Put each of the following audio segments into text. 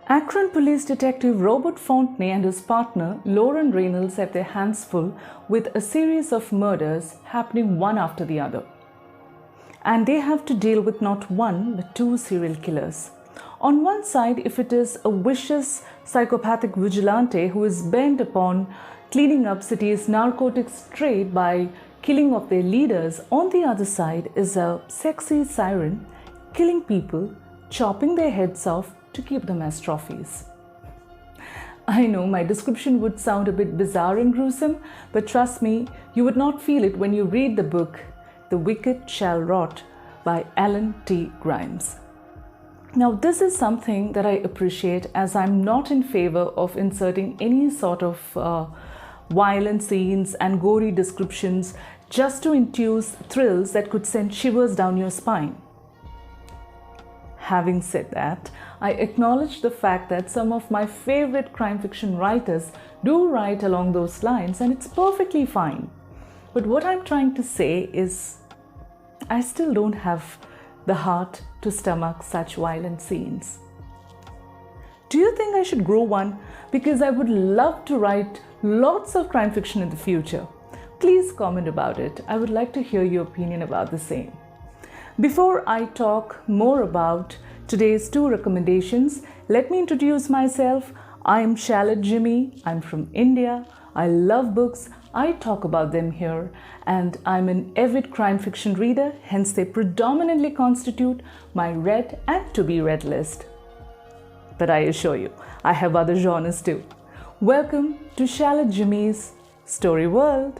Akron police detective Robert Fontenay and his partner Lauren Reynolds have their hands full with a series of murders happening one after the other. And they have to deal with not one but two serial killers. On one side, if it is a vicious psychopathic vigilante who is bent upon cleaning up city's narcotics trade by killing off their leaders, on the other side is a sexy siren killing people, chopping their heads off to keep them as trophies. I know my description would sound a bit bizarre and gruesome, but trust me, you would not feel it when you read the book The Wicked Shall Rot by Allan T. Grimes. Now, this is something that I appreciate, as I'm not in favor of inserting any sort of violent scenes and gory descriptions just to induce thrills that could send shivers down your spine. Having said that, I acknowledge the fact that some of my favorite crime fiction writers do write along those lines, and it's perfectly fine. But what I'm trying to say is, I still don't have the heart to stomach such violent scenes. Do you think I should grow one? Because I would love to write lots of crime fiction in the future. Please comment about it. I would like to hear your opinion about the same. Before I talk more about today's two recommendations, let me introduce myself. I am Shalet Jimmy. I'm from India. I love books. I talk about them here, and I'm an avid crime fiction reader, hence they predominantly constitute my read and to be read list. But I assure you, I have other genres too. Welcome to Shalet Jimmy's Storyworld.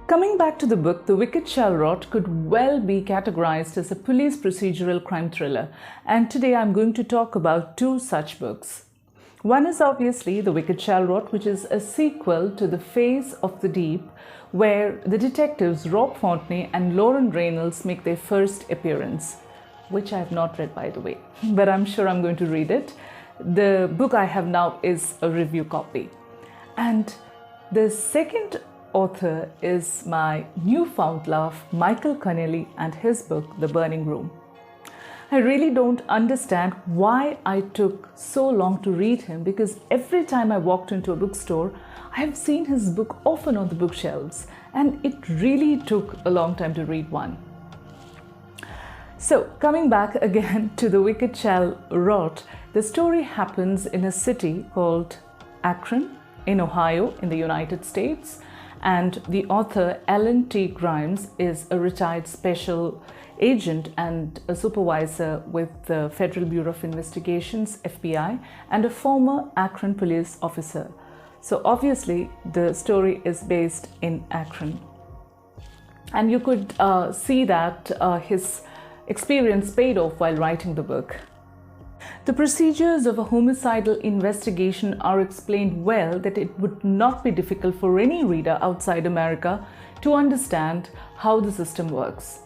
Coming back to the book, The Wicked Shall Rot could well be categorized as a police procedural crime thriller, and today I'm going to talk about two such books. One is obviously The Wicked Shall Rot, which is a sequel to The Face of the Deep, where the detectives Rob Fontenay and Lauren Reynolds make their first appearance, which I have not read, by the way, but I'm sure I'm going to read it. The book I have now is a review copy. And the second author is my newfound love, Michael Connelly, and his book, The Burning Room. I really don't understand why I took so long to read him, because every time I walked into a bookstore, I have seen his book often on the bookshelves, and it really took a long time to read one. So, coming back again to The Wicked Shall Rot, the story happens in a city called Akron in Ohio in the United States. And the author, Allan T. Grimes, is a retired special agent and a supervisor with the Federal Bureau of Investigations, FBI, and a former Akron police officer. So obviously, the story is based in Akron. And you could see that his experience paid off while writing the book. The procedures of a homicidal investigation are explained well, that it would not be difficult for any reader outside America to understand how the system works.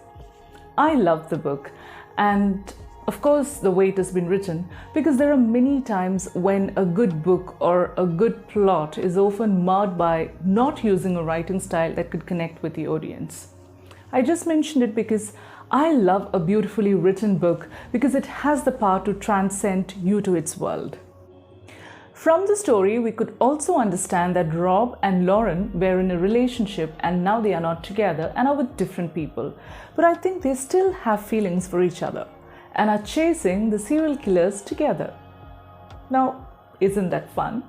I love the book, and of course the way it has been written, because there are many times when a good book or a good plot is often marred by not using a writing style that could connect with the audience. I just mentioned it because I love a beautifully written book because it has the power to transcend you to its world. From the story, we could also understand that Rob and Lauren were in a relationship and now they are not together and are with different people. But I think they still have feelings for each other and are chasing the serial killers together. Now, isn't that fun?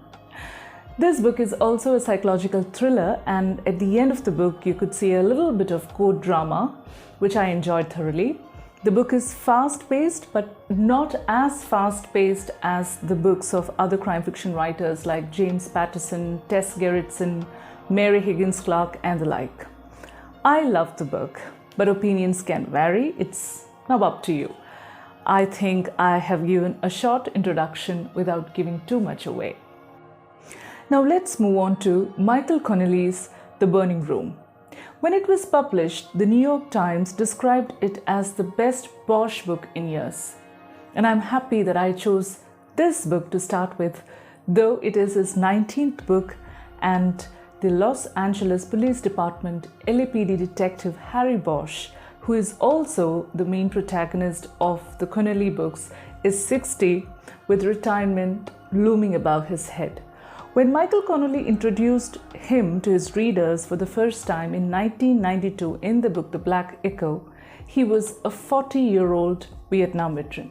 This book is also a psychological thriller, and at the end of the book, you could see a little bit of court drama, which I enjoyed thoroughly. The book is fast-paced, but not as fast-paced as the books of other crime fiction writers like James Patterson, Tess Gerritsen, Mary Higgins Clark, and the like. I love the book, but opinions can vary. It's now up to you. I think I have given a short introduction without giving too much away. Now let's move on to Michael Connelly's The Burning Room. When it was published, the New York Times described it as the best Bosch book in years. And I'm happy that I chose this book to start with, though it is his 19th book, and the Los Angeles Police Department LAPD detective Harry Bosch, who is also the main protagonist of the Connelly books, is 60 with retirement looming above his head. When Michael Connelly introduced him to his readers for the first time in 1992 in the book The Black Echo, he was a 40-year-old Vietnam veteran.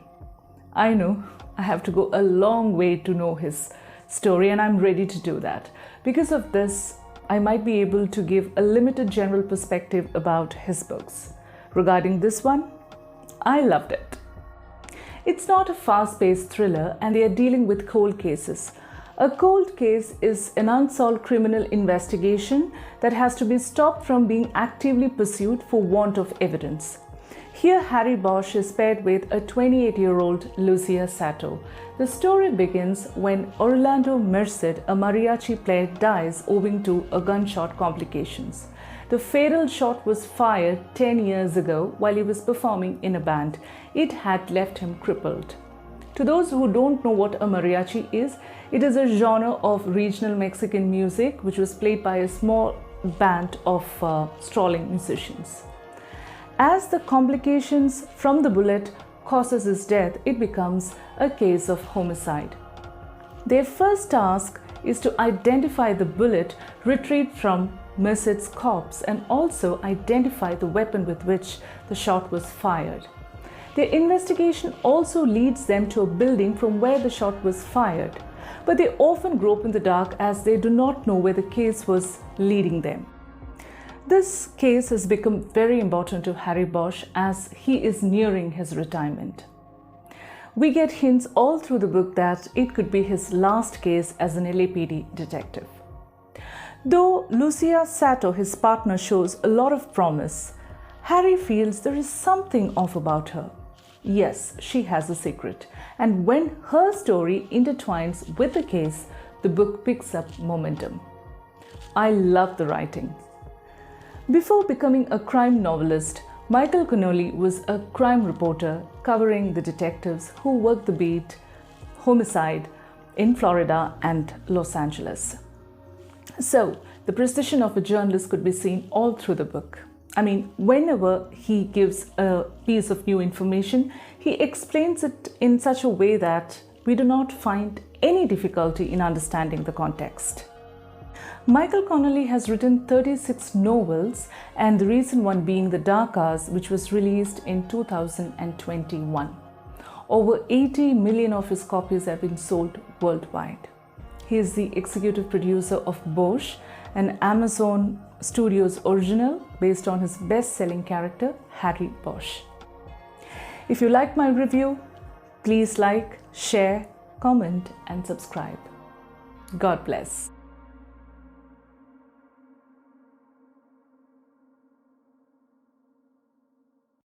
I know I have to go a long way to know his story, and I'm ready to do that. Because of this, I might be able to give a limited general perspective about his books. Regarding this one, I loved it. It's not a fast-paced thriller, and they are dealing with cold cases. A cold case is an unsolved criminal investigation that has to be stopped from being actively pursued for want of evidence. Here, Harry Bosch is paired with a 28-year-old Lucia Sato. The story begins when Orlando Merced, a mariachi player, dies owing to a gunshot complications. The fatal shot was fired 10 years ago while he was performing in a band. It had left him crippled. To those who don't know what a mariachi is, it is a genre of regional Mexican music which was played by a small band of strolling musicians. As the complications from the bullet causes his death, it becomes a case of homicide. Their first task is to identify the bullet retrieved from Merced's corpse and also identify the weapon with which the shot was fired. Their investigation also leads them to a building from where the shot was fired, but they often grope in the dark as they do not know where the case was leading them. This case has become very important to Harry Bosch as he is nearing his retirement. We get hints all through the book that it could be his last case as an LAPD detective. Though Lucia Sato, his partner, shows a lot of promise, Harry feels there is something off about her. Yes, she has a secret, and when her story intertwines with the case, the book picks up momentum. I love the writing. Before becoming a crime novelist, Michael Connelly was a crime reporter covering the detectives who worked the beat homicide in Florida and Los Angeles. So, the precision of a journalist could be seen all through the book. I mean, whenever he gives a piece of new information, he explains it in such a way that we do not find any difficulty in understanding the context. Michael Connelly has written 36 novels, and the recent one being The Dark Hours, which was released in 2021. Over 80 million of his copies have been sold worldwide. He is the executive producer of Bosch, an Amazon Studios original based on his best-selling character, Harry Bosch. If you like my review, please like, share, comment, and subscribe. God bless.